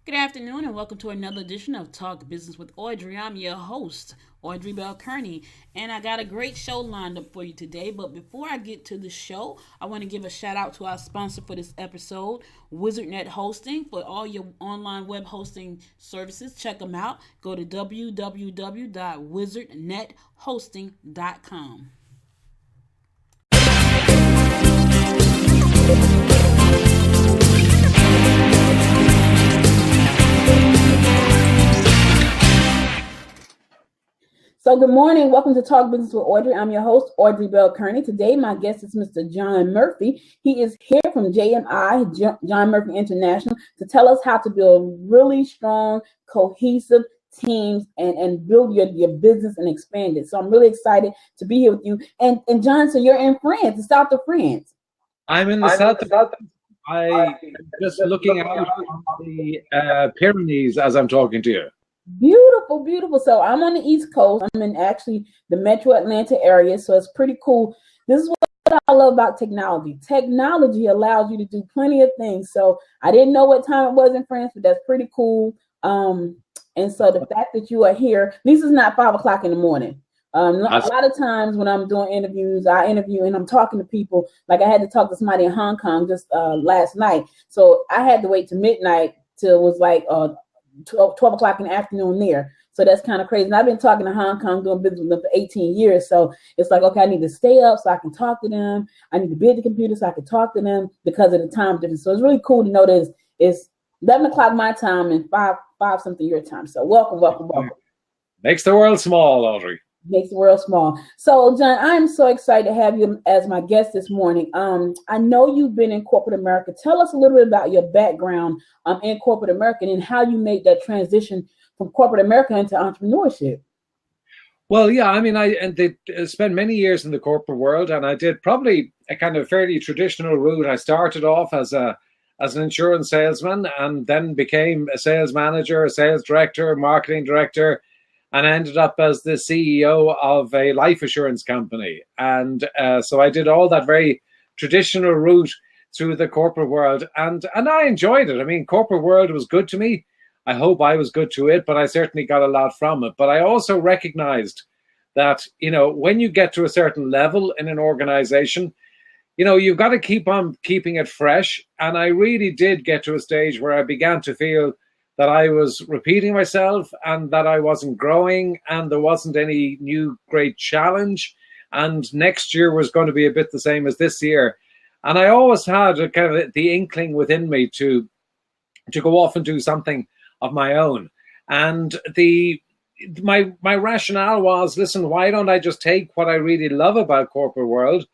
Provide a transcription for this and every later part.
Good afternoon and welcome to another edition of Talk Business with Audrey. I'm your host, Audrey Bell Kearney, and I got a great show lined up for you today. But before I get to the show, I want to give a shout out to our sponsor for this episode, WizardNet Hosting. For all your online web hosting services, check them out. Go to www.wizardnethosting.com. So good morning. Welcome to Talk Business with Audrey. I'm your host, Audrey Bell Kearney. Today, my guest is Mr. John Murphy. He is here from JMI, John Murphy International, to tell us how to build really strong, cohesive teams and build your business and expand it. So I'm really excited to be here with you. And John, so you're in France, the south of France. I'm in the south of France. I'm just looking out on the Pyrenees as I'm talking to you. Beautiful, beautiful. So I'm on the East Coast. I'm in actually the Metro Atlanta area. So it's pretty cool. This is what I love about technology. Technology allows you to do plenty of things. So I didn't know what time it was in France, but that's pretty cool. And so the fact that you are here, at least it's not 5 o'clock in the morning. A lot of times when I'm doing interviews, I interview and I'm talking to people. Like I had to talk to somebody in Hong Kong just last night. So I had to wait to midnight till it was like 12 o'clock in the afternoon there. So that's kind of crazy. And I've been talking to Hong Kong, doing business with them for 18 years. So it's like, okay, I need to stay up so I can talk to them. I need to be at the computer so I can talk to them because of the time difference. So it's really cool to know that it's 11 o'clock my time and 5 something your time. So welcome. Makes the world small, Audrey. Makes the world small. So, John, I'm so excited to have you as my guest this morning. I know you've been in corporate America. Tell us a little bit about your background in corporate America and how you made that transition from corporate America into entrepreneurship. Well, yeah, I mean, I spent many years in the corporate world, and I did probably a kind of fairly traditional route. I started off as an insurance salesman, and then became a sales manager, a sales director, marketing director, and I ended up as the CEO of a life assurance company. And so I did all that very traditional route through the corporate world. And I enjoyed it. I mean, corporate world was good to me. I hope I was good to it, but I certainly got a lot from it. But I also recognized that, when you get to a certain level in an organization, you've got to keep on keeping it fresh. And I really did get to a stage where I began to feel that I was repeating myself and that I wasn't growing and there wasn't any new great challenge. And next year was going to be a bit the same as this year. And I always had a kind of the inkling within me to go off and do something of my own. And my rationale was, listen, why don't I just take what I really love about corporate world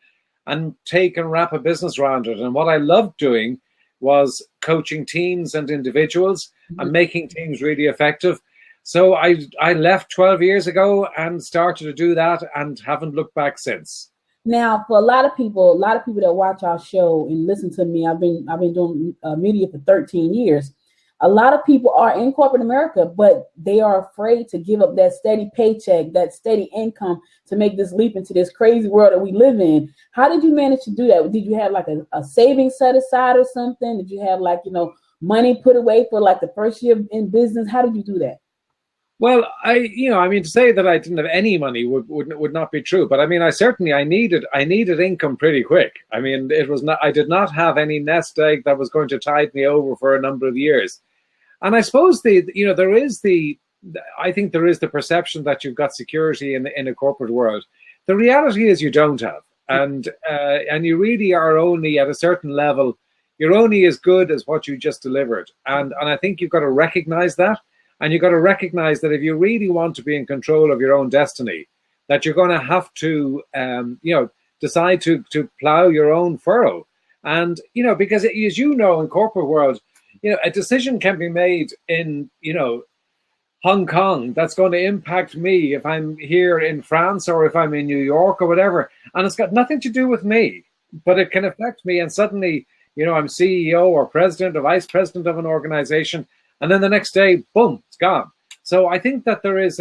and take and wrap a business around it? And what I loved doing was coaching teams and individuals and making teams really effective. So I left 12 years ago and started to do that and haven't looked back since. Now, for a lot of people that watch our show and listen to me, I've been doing media for 13 years. A lot of people are in corporate America, but they are afraid to give up that steady paycheck, that steady income to make this leap into this crazy world that we live in. How did you manage to do that? Did you have like a savings set aside or something? Did you have money put away for like the first year in business? How did you do that? Well, to say that I didn't have any money would not be true. But I mean, I needed income pretty quick. I mean, I did not have any nest egg that was going to tide me over for a number of years. And I suppose I think there is the perception that you've got security in a corporate world. The reality is you don't have, and you really are only at a certain level. You're only as good as what you just delivered, and I think you've got to recognize that, and you've got to recognize that if you really want to be in control of your own destiny, that you're going to have to decide to plow your own furrow, and because as in corporate world. A decision can be made in, Hong Kong that's going to impact me if I'm here in France or if I'm in New York or whatever. And it's got nothing to do with me, but it can affect me. And suddenly, I'm CEO or president or vice president of an organization. And then the next day, boom, it's gone. So I think that there is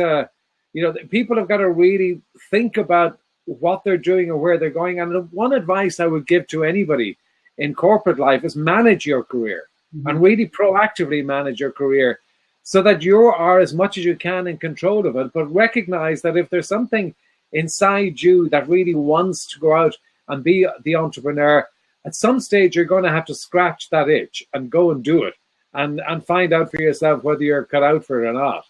people have got to really think about what they're doing or where they're going. And the one advice I would give to anybody in corporate life is manage your career. and really proactively manage your career so that you are as much as you can in control of it, but recognize that if there's something inside you that really wants to go out and be the entrepreneur, at some stage you're going to have to scratch that itch and go and do it and find out for yourself whether you're cut out for it or not.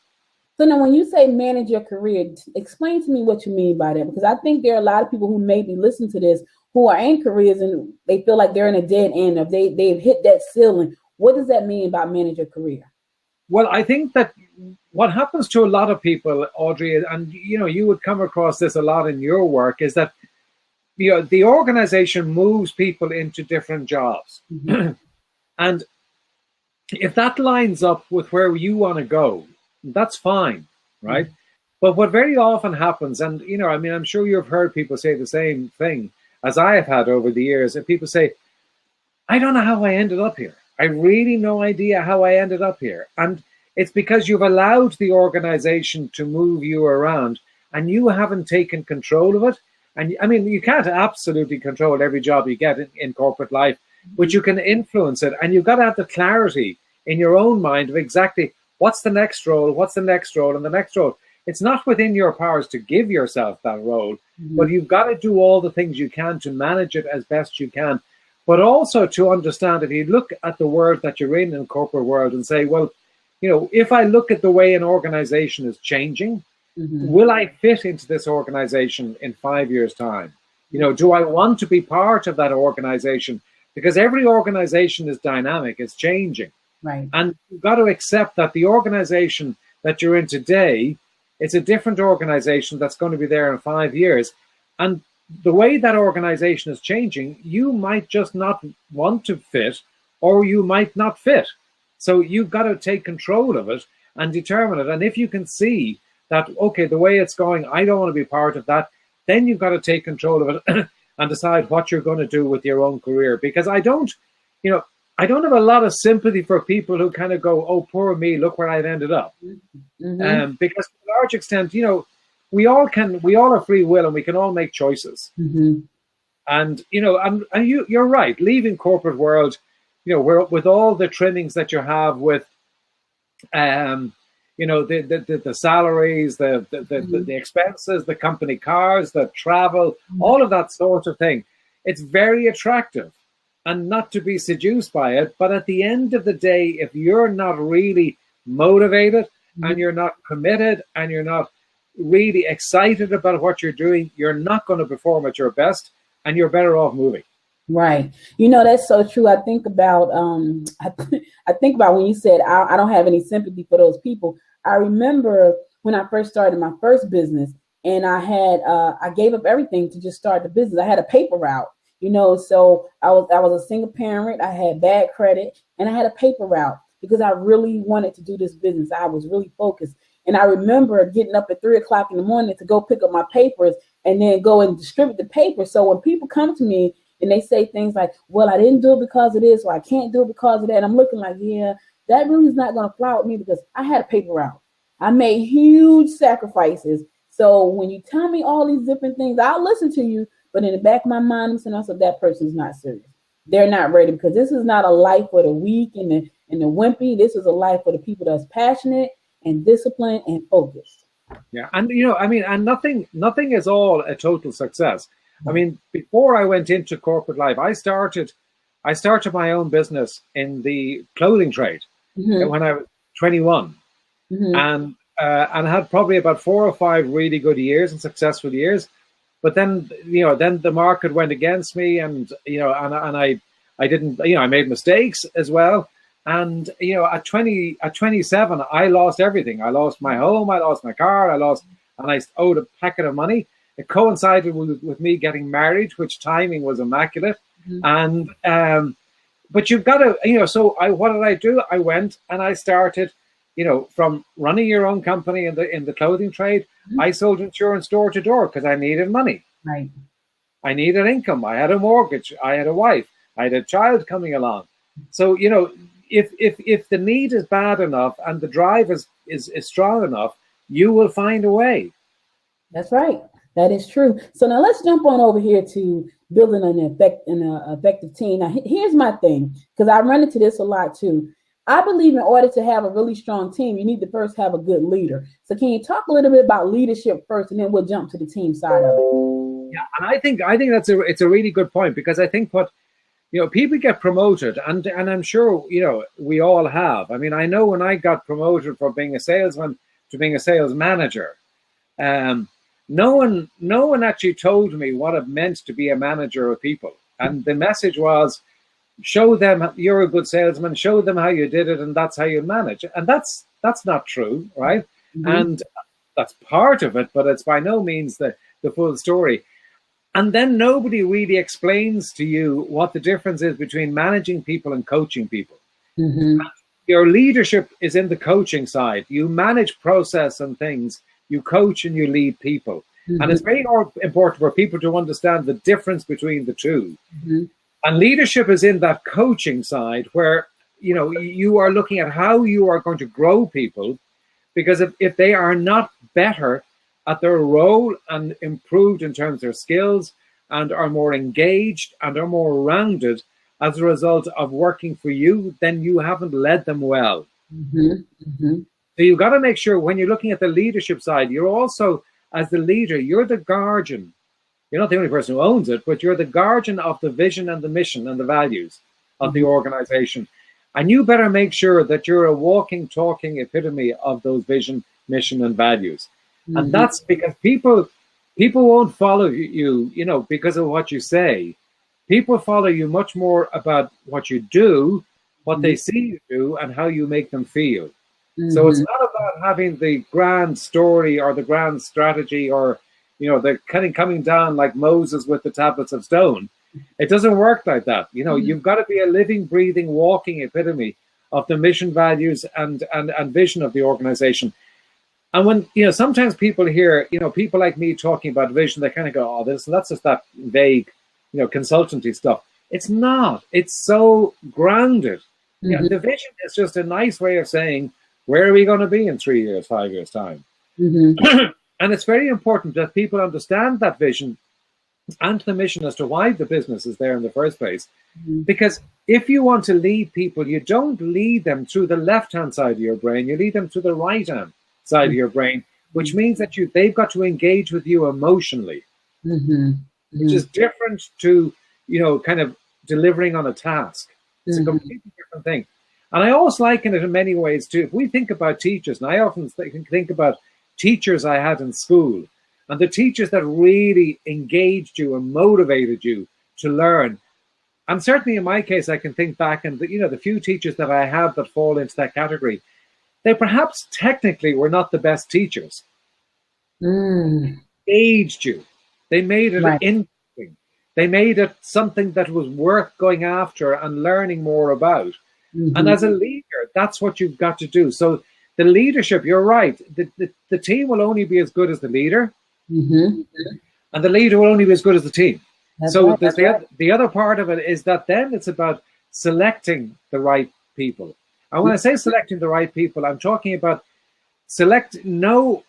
So now when you say manage your career, explain to me what you mean by that, because I think there are a lot of people who maybe listen to this who are in careers and they feel like they're in a dead end, or they've hit that ceiling. What does that mean by manage your career? Well, I think that what happens to a lot of people, Audrey, and you would come across this a lot in your work, is that the organization moves people into different jobs. And if that lines up with where you want to go, that's fine, right? But what very often happens, and I'm sure you've heard people say the same thing as I have had over the years, and people say, I don't know how I ended up here. I really no idea how I ended up here. And it's because you've allowed the organization to move you around and you haven't taken control of it. And I mean, you can't absolutely control every job you get in corporate life, but you can influence it. And you've got to have the clarity in your own mind of exactly what's the next role, what's the next role, and the next role. It's not within your powers to give yourself that role, but you've got to do all the things you can to manage it as best you can. But also to understand, if you look at the world that you're in corporate world and say, well, if I look at the way an organization is changing, will I fit into this organization in 5 years' time? Do I want to be part of that organization? Because every organization is dynamic, it's changing. Right. And you've got to accept that the organization that you're in today, it's a different organization that's going to be there in 5 years. And the way that organization is changing, you might just not want to fit, or you might not fit. So you've got to take control of it and determine it. And if you can see that, okay, the way it's going, I don't want to be part of that, then you've got to take control of it and decide what you're going to do with your own career. Because I don't have a lot of sympathy for people who kind of go, oh, poor me, look where I've ended up. Because to a large extent, we all have free will and we can all make choices. And you're right, leaving corporate world, where with all the trimmings that you have with the salaries, the expenses, the company cars, the travel, all of that sort of thing, it's very attractive. And not to be seduced by it, but at the end of the day, if you're not really motivated and you're not committed and you're not really excited about what you're doing, you're not going to perform at your best, and you're better off moving. Right. That's so true. I think about I think about when you said I don't have any sympathy for those people. I remember when I first started my first business, and I gave up everything to just start the business. I had a paper route. So I was a single parent, I had bad credit, and I had a paper route because I really wanted to do this business. I was really focused. And I remember getting up at 3:00 in the morning to go pick up my papers and then go and distribute the paper. So when people come to me and they say things like, well, I didn't do it because of this, or I can't do it because of that, I'm looking like, yeah, that really is not going to fly with me because I had a paper route. I made huge sacrifices. So when you tell me all these different things, I'll listen to you. But in the back of my mind, I'm saying also that person's not serious. They're not ready, because this is not a life for the weak and the wimpy. This is a life for the people that's passionate and disciplined and focused. Yeah, and and nothing is all a total success. I mean, before I went into corporate life, I started my own business in the clothing trade when I was 21, and had probably about 4 or 5 really good years and successful years. But then, then the market went against me, and I didn't, I made mistakes as well. And at 27, I lost everything. I lost my home, I lost my car, and I owed a packet of money. It coincided with me getting married, which timing was immaculate. And but you've got to, so what did I do? I went and I started, from running your own company in the clothing trade. I sold insurance door to door because I needed money. Right. I needed income. I had a mortgage. I had a wife. I had a child coming along. So, if the need is bad enough and the drive is strong enough, you will find a way. That's right. That is true. So now let's jump on over here to building an effective team. Now, here's my thing, because I run into this a lot too. I believe in order to have a really strong team, you need to first have a good leader. So can you talk a little bit about leadership first, and then we'll jump to the team side of it? Yeah, and I think it's a really good point, because I think what, people get promoted, and I'm sure, we all have. I mean, I know when I got promoted from being a salesman to being a sales manager, no one actually told me what it meant to be a manager of people. And the message was, show them you're a good salesman, show them how you did it, and that's how you manage. And that's not true, right? Mm-hmm. And that's part of it, but it's by no means the full story. And then nobody really explains to you what the difference is between managing people and coaching people. Mm-hmm. Your leadership is in the coaching side. You manage process and things. You coach and you lead people. Mm-hmm. And it's very important for people to understand the difference between the two. Mm-hmm. And leadership is in that coaching side, where, you are looking at how you are going to grow people, because if they are not better at their role and improved in terms of their skills and are more engaged and are more rounded as a result of working for you, then you haven't led them well. Mm-hmm. Mm-hmm. So you've got to make sure when you're looking at the leadership side, you're also, as the leader, you're the guardian. You're not the only person who owns it, but you're the guardian of the vision and the mission and the values of the organization. And you better make sure that you're a walking, talking epitome of those vision, mission, and values. Mm-hmm. And that's because people won't follow you, because of what you say. People follow you much more about what you do, what they see you do, and how you make them feel. Mm-hmm. So it's not about having the grand story or the grand strategy, or they're kind of coming down like Moses with the tablets of stone. It doesn't work like that. You've got to be a living, breathing, walking epitome of the mission, values, and vision of the organization. And when, sometimes people hear, people like me talking about vision, they kind of go, oh, that's just that vague, consultancy stuff. It's not. It's so grounded. Mm-hmm. The vision is just a nice way of saying, where are we going to be in 3 years, 5 years' time? Mm-hmm. And it's very important that people understand that vision and the mission as to why the business is there in the first place. Mm-hmm. Because if you want to lead people, you don't lead them through the left-hand side of your brain. You lead them through the right-hand side of your brain, which means that they've got to engage with you emotionally, which is different to, kind of delivering on a task. It's a completely different thing. And I always liken it in many ways too. If we think about teachers, and I often think about teachers I had in school, and the teachers that really engaged you and motivated you to learn. And certainly in my case, I can think back, and the few teachers that I have that fall into that category, they perhaps technically were not the best teachers. Engaged you. They made it interesting. They made it something that was worth going after and learning more about. Mm-hmm. And as a leader, that's what you've got to do. So the leadership, you're right. The team will only be as good as the leader. Mm-hmm. And the leader will only be as good as the team. That's so right, the other part of it is that then it's about selecting the right people. And when I say selecting the right people, I'm talking about understand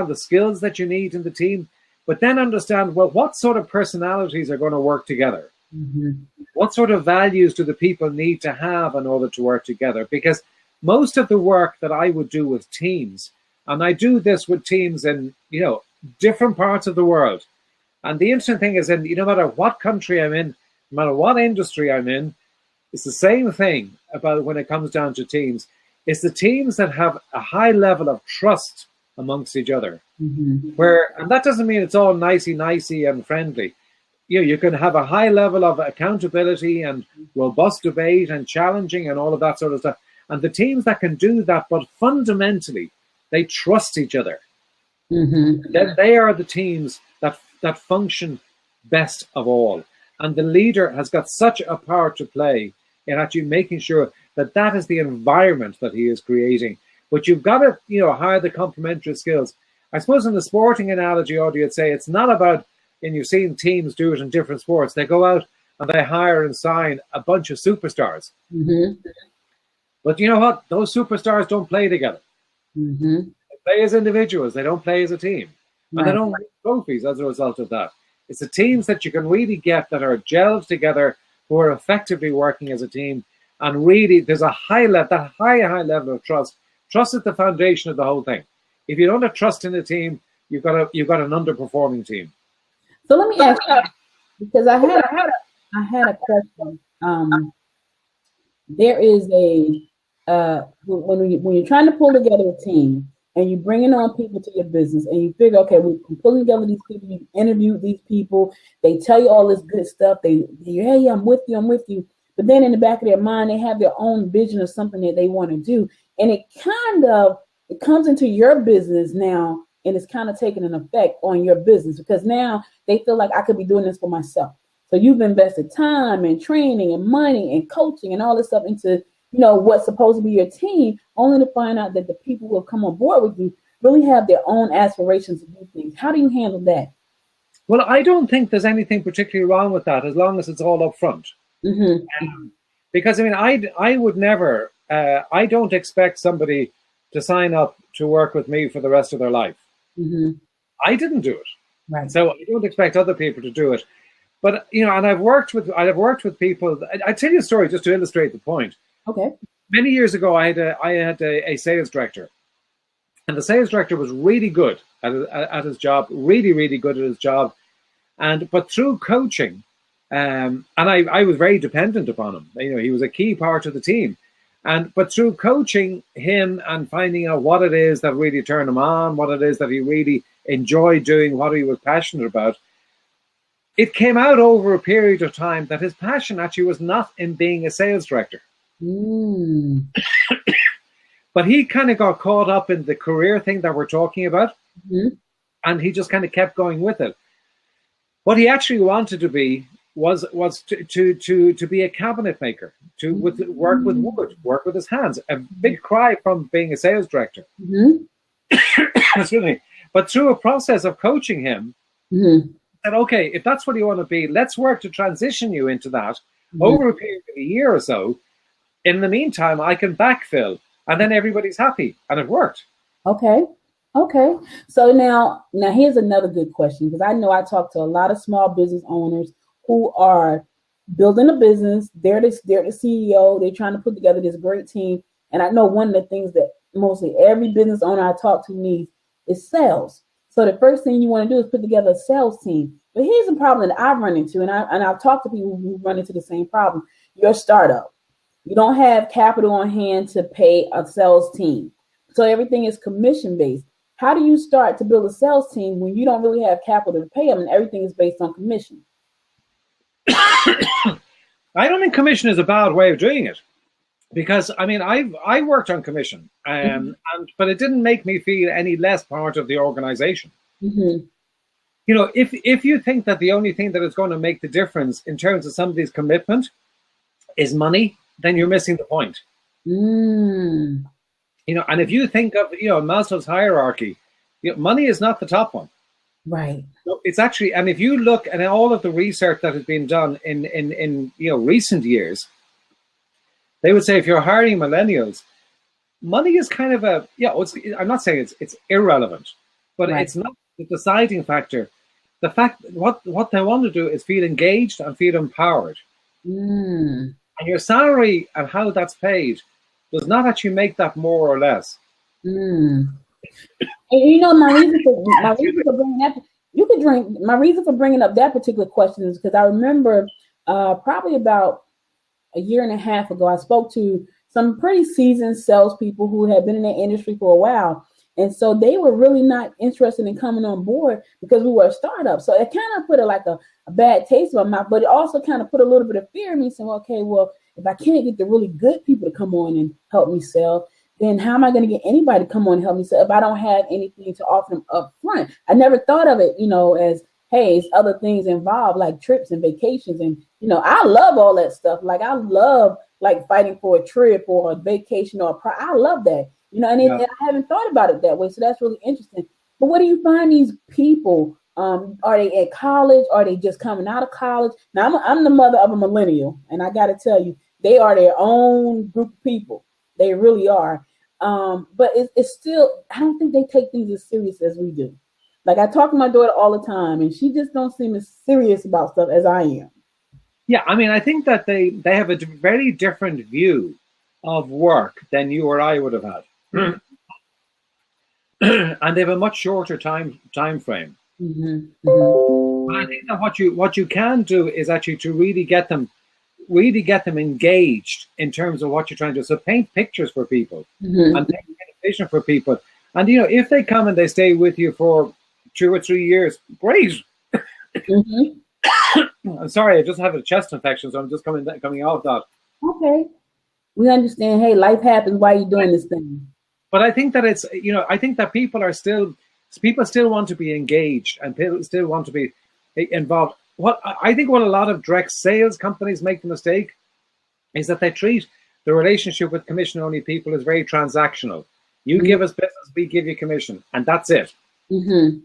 the skills that you need in the team, but then understand, well, what sort of personalities are going to work together? Mm-hmm. What sort of values do the people need to have in order to work together? Because most of the work that I would do with teams, and I do this with teams in, different parts of the world. And the interesting thing is, no matter what country I'm in, no matter what industry I'm in, it's the same thing about when it comes down to teams. It's the teams that have a high level of trust amongst each other. Mm-hmm. And that doesn't mean it's all nicey and friendly. You can have a high level of accountability and robust debate and challenging and all of that sort of stuff. And the teams that can do that, but fundamentally, they trust each other. Mm-hmm. Then they are the teams that function best of all. And the leader has got such a part to play in actually making sure that that is the environment that he is creating. But you've got to, hire the complementary skills. I suppose in the sporting analogy, Audrey, I'd say it's not about, and you've seen teams do it in different sports. They go out and they hire and sign a bunch of superstars. Mm-hmm. But you know what? Those superstars don't play together. Mm-hmm. They play as individuals. They don't play as a team. And they don't win trophies as a result of that. It's the teams that you can really get that are gelled together, who are effectively working as a team. And really, there's a high level of trust. Trust is the foundation of the whole thing. If you don't have trust in a team, you've got an underperforming team. So let me ask you, because I had a question. There is when you're trying to pull together a team and you're bringing on people to your business and you figure, okay, we're pulling together these people, you interviewed these people, they tell you all this good stuff, yeah, I'm with you. But then in the back of their mind, they have their own vision of something that they want to do. And it comes into your business now, and it's kind of taking an effect on your business because now they feel like I could be doing this for myself. So you've invested time and training and money and coaching and all this stuff into, what's supposed to be your team, only to find out that the people who have come on board with you really have their own aspirations to do things. How do you handle that? Well, I don't think there's anything particularly wrong with that as long as it's all up front. Mm-hmm. Because, I would never, I don't expect somebody to sign up to work with me for the rest of their life. Mm-hmm. I didn't do it. Right. So I don't expect other people to do it. But, and I've worked with people. I tell you a story just to illustrate the point. Okay. Many years ago, I had a sales director, and the sales director was really good at his job, really, really good at his job. But through coaching, and I was very dependent upon him. He was a key part of the team. But through coaching him and finding out what it is that really turned him on, what it is that he really enjoyed doing, what he was passionate about, it came out over a period of time that his passion actually was not in being a sales director. Mm. But he kind of got caught up in the career thing that we're talking about, and he just kind of kept going with it. What he actually wanted to be was to be a cabinet maker, work with wood, work with his hands. A big cry from being a sales director. Excuse me. But through a process of coaching him, said, okay, if that's what you want to be, let's work to transition you into that over a period of a year or so. In the meantime, I can backfill, and then everybody's happy, and it worked. Okay. So now here's another good question, because I know I talk to a lot of small business owners who are building a business. They're the CEO. They're trying to put together this great team. And I know one of the things that mostly every business owner I talk to needs is sales. So the first thing you want to do is put together a sales team. But here's a problem that I've run into, and I've talked to people who run into the same problem. You're a startup. You don't have capital on hand to pay a sales team. So everything is commission based. How do you start to build a sales team when you don't really have capital to pay them and everything is based on commission? I don't think commission is a bad way of doing it, because I worked on commission, but it didn't make me feel any less part of the organization. If you think that the only thing that is going to make the difference in terms of somebody's commitment is money, then you're missing the point. And if you think of Maslow's hierarchy, money is not the top one. Right. So it's actually, and if you look at all of the research that has been done in recent years, they would say if you're hiring millennials, money is kind of I'm not saying it's irrelevant, but it's not the deciding factor. The fact what they want to do is feel engaged and feel empowered. And your salary and how that's paid does not actually make that more or less. And my reason for bringing that, my reason for bringing up that particular question is because I remember probably about a year and a half ago, I spoke to some pretty seasoned salespeople who had been in the industry for a while. And so they were really not interested in coming on board because we were a startup. So it kind of put a bad taste in my mouth, but it also kind of put a little bit of fear in me saying, okay, well, if I can't get the really good people to come on and help me sell, then how am I going to get anybody to come on and help me sell if I don't have anything to offer them up front? I never thought of it, as, hey, it's other things involved like trips and vacations. And, I love all that stuff. Like I love like fighting for a trip or a vacation or I love that. And I haven't thought about it that way. So that's really interesting. But where do you find these people? Are they at college? Are they just coming out of college? Now, I'm the mother of a millennial, and I got to tell you, they are their own group of people. They really are. But it's still, I don't think they take things as serious as we do. Like I talk to my daughter all the time, and she just don't seem as serious about stuff as I am. Yeah, I mean, I think that they have a very different view of work than you or I would have had. Mm-hmm. And they have a much shorter time frame. Mm-hmm. Mm-hmm. But I think that what you can do is actually to really get them engaged in terms of what you're trying to do. So paint pictures for people Mm-hmm. and paint a vision for people. And if they come and they stay with you for 2 or 3 years, great. Mm-hmm. I'm sorry, I just have a chest infection, so I'm just coming off that. Okay, we understand. Hey, life happens while you're doing this thing. But I think that I think that people still want to be engaged and people still want to be involved. What a lot of direct sales companies make the mistake is that they treat the relationship with commission-only people as very transactional. You Mm-hmm. give us business, we give you commission, and that's it. Mm-hmm.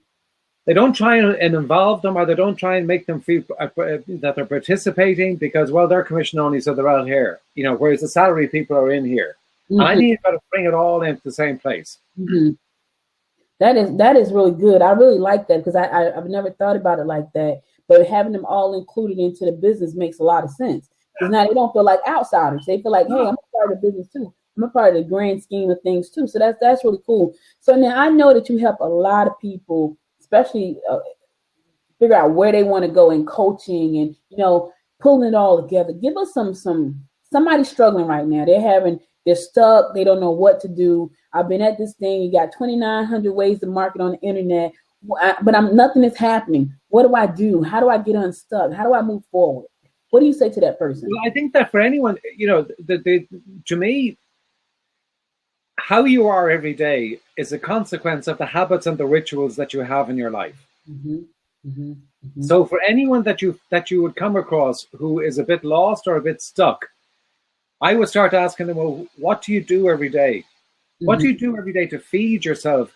They don't try and involve them, or they don't try and make them feel that they're participating because, well, they're commission-only, so they're out here. Whereas the salary people are in here. Mm-hmm. And I think you've got to bring it all into the same place. Mm-hmm. That is really good. I really like that because I've never thought about it like that. But having them all included into the business makes a lot of sense. Because now they don't feel like outsiders. They feel like, hey, I'm a part of the business too. I'm a part of the grand scheme of things too. So that's really cool. So now I know that you help a lot of people, especially figure out where they want to go in coaching and pulling it all together. Give us somebody struggling right now. They're stuck. They don't know what to do. I've been at this thing. You got 2,900 ways to market on the internet, but nothing is happening. What do I do? How do I get unstuck? How do I move forward? What do you say to that person? Well, I think that for anyone, to me, how you are every day is a consequence of the habits and the rituals that you have in your life. Mm-hmm. Mm-hmm. Mm-hmm. So for anyone that you would come across who is a bit lost or a bit stuck, I would start asking them, well, what do you do every day? Mm-hmm. What do you do every day to feed yourself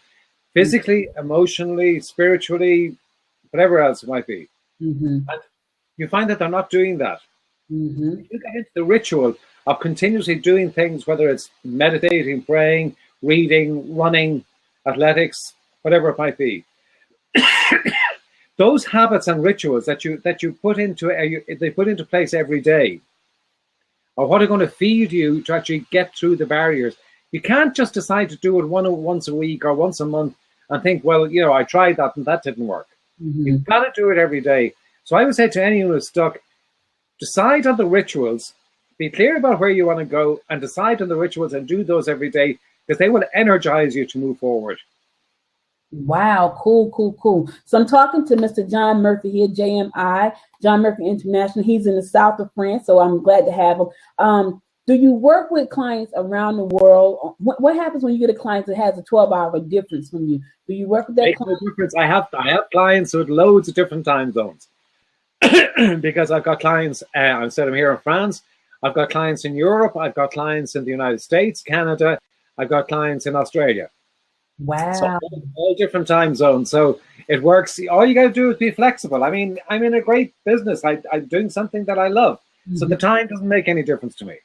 physically, emotionally, spiritually, whatever else it might be? Mm-hmm. And you find that they're not doing that. Mm-hmm. You get into the ritual of continuously doing things, whether it's meditating, praying, reading, running, athletics, whatever it might be. Those habits and rituals that you put into place every day are what are going to feed you to actually get through the barriers. You can't just decide to do it once a week or once a month and think, well, I tried that and that didn't work. Mm-hmm. You've got to do it every day. So I would say to anyone who's stuck, decide on the rituals, be clear about where you want to go, and decide on the rituals and do those every day because they will energize you to move forward. Wow, cool. So I'm talking to Mr. John Murphy here, JMI, John Murphy International. He's in the south of France, so I'm glad to have him. Do you work with clients around the world? What happens when you get a client that has a 12-hour difference from you? Do you work with that client? Difference. I have clients with loads of different time zones because I've got clients. I said I'm here in France. I've got clients in Europe. I've got clients in the United States, Canada. I've got clients in Australia. Wow. So all different time zones. So it works. All you got to do is be flexible. I mean, I'm in a great business. I'm doing something that I love. Mm-hmm. So the time doesn't make any difference to me.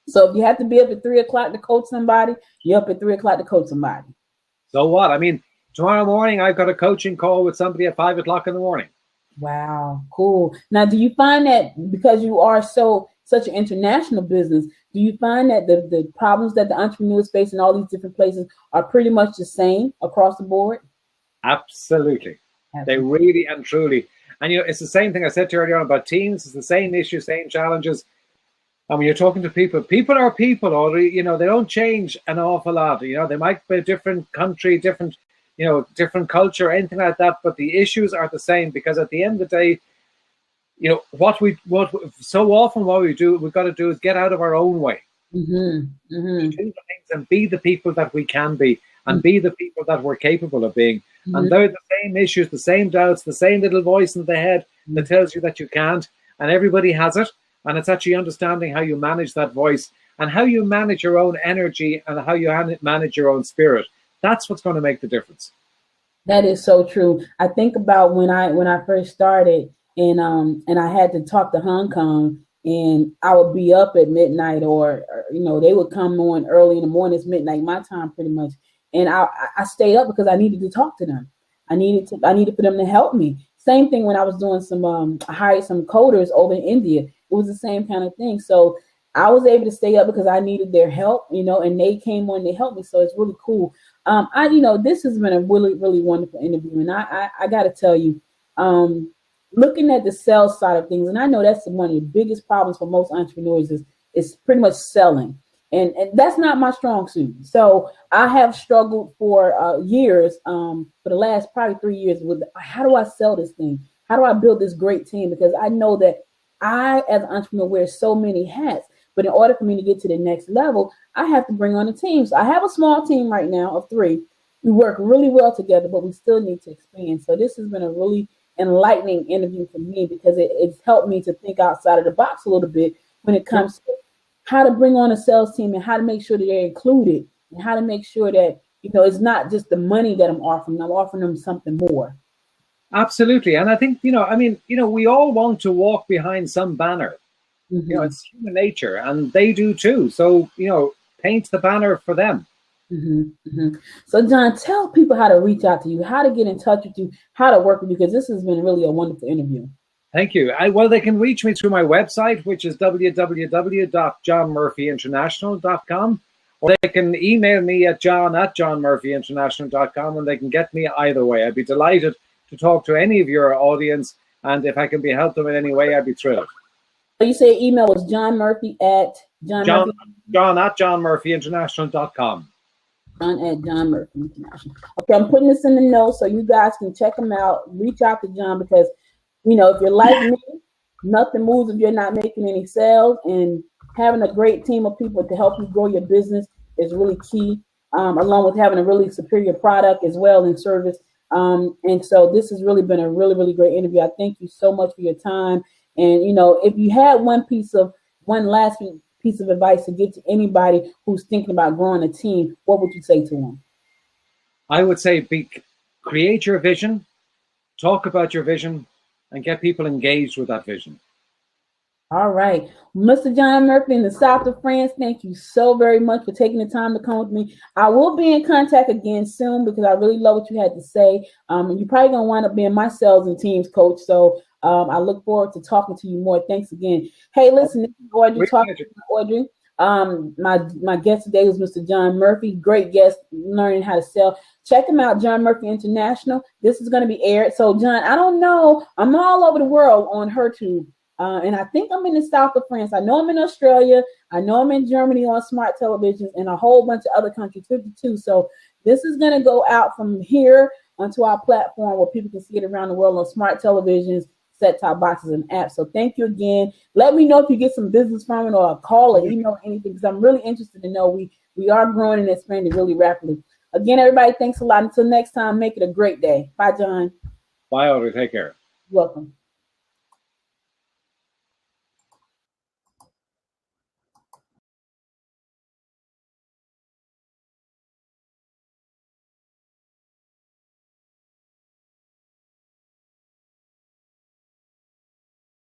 So if you have to be up at 3 o'clock to coach somebody, you're up at 3 o'clock to coach somebody. So what? I mean, tomorrow morning, I've got a coaching call with somebody at 5 o'clock in the morning. Wow. Cool. Now, do you find that because you are such an international business, do you find that the problems that the entrepreneurs face in all these different places are pretty much the same across the board? Absolutely. They really and truly. And, it's the same thing I said to you earlier on about teams. It's the same issues, same challenges. And when you're talking to people are people, or, they don't change an awful lot. They might be a different country, different culture, anything like that. But the issues are the same because at the end of the day, what we've got to do is get out of our own way. Mm-hmm. Mm-hmm. Do the things and be the people that we can be and be the people that we're capable of being. Mm-hmm. And they're the same issues, the same doubts, the same little voice in the head that tells you that you can't. And everybody has it. And it's actually understanding how you manage that voice and how you manage your own energy and how you manage your own spirit. That's what's going to make the difference. That is so true. I think about when I first started and I had to talk to Hong Kong, and I would be up at midnight or they would come on early in the morning. It's midnight my time pretty much. And I stayed up because I needed to talk to them. I needed for them to help me. Same thing when I was doing I hired some coders over in India. It was the same kind of thing. So I was able to stay up because I needed their help, and they came on, they helped me. So it's really cool. This has been a really, really wonderful interview. And I got to tell you, looking at the sales side of things, and I know that's one of the biggest problems for most entrepreneurs is pretty much selling. And that's not my strong suit. So I have struggled for years, for the last probably 3 years with how do I sell this thing? How do I build this great team? Because I know that I, as an entrepreneur, wear so many hats. But in order for me to get to the next level, I have to bring on a team. So I have a small team right now of 3. We work really well together, but we still need to expand. So this has been a really enlightening interview for me because it's helped me to think outside of the box a little bit when it comes to how to bring on a sales team and how to make sure that they're included and how to make sure that, it's not just the money that I'm offering them something more. Absolutely. And I think, we all want to walk behind some banner. Mm-hmm. It's human nature and they do too. So, paint the banner for them. Mm-hmm. Mm-hmm. So, John, tell people how to reach out to you, how to get in touch with you, how to work with you, because this has been really a wonderful interview. Thank you. Well, they can reach me through my website, which is www.johnmurphyinternational.com, or they can email me at john@johnmurphyinternational.com, and they can get me either way. I'd be delighted to talk to any of your audience, and if I can be helped them in any way, I'd be thrilled. So you say email was John at johnmurphyinternational.com. John at John Murphy International. Okay, I'm putting this in the notes so you guys can check him out. Reach out to John because, if you're like me, nothing moves if you're not making any sales, and having a great team of people to help you grow your business is really key, along with having a really superior product as well and service. And so this has really been a really, really great interview. I thank you so much for your time. And, if you had one last piece of advice to give to anybody who's thinking about growing a team, what would you say to them? I would say create your vision, talk about your vision, and get people engaged with that vision. All right. Mr. John Murphy in the south of France, thank you so very much for taking the time to come with me. I will be in contact again soon because I really love what you had to say. And you're probably going to wind up being my sales and teams coach. So I look forward to talking to you more. Thanks again. Hey, listen, this is Audrey talking to Audrey. My guest today was Mr. John Murphy. Great guest, learning how to sell. Check him out, John Murphy International. This is going to be aired. So, John, I don't know. I'm all over the world on HerTube. And I think I'm in the south of France. I know I'm in Australia. I know I'm in Germany on smart televisions and a whole bunch of other countries, 52. So this is going to go out from here onto our platform where people can see it around the world on smart televisions, set-top boxes, and apps. So thank you again. Let me know if you get some business from it or a call or email or anything because I'm really interested to know we are growing and expanding really rapidly. Again, everybody, thanks a lot. Until next time, make it a great day. Bye, John. Bye, Audrey. Take care. You're welcome.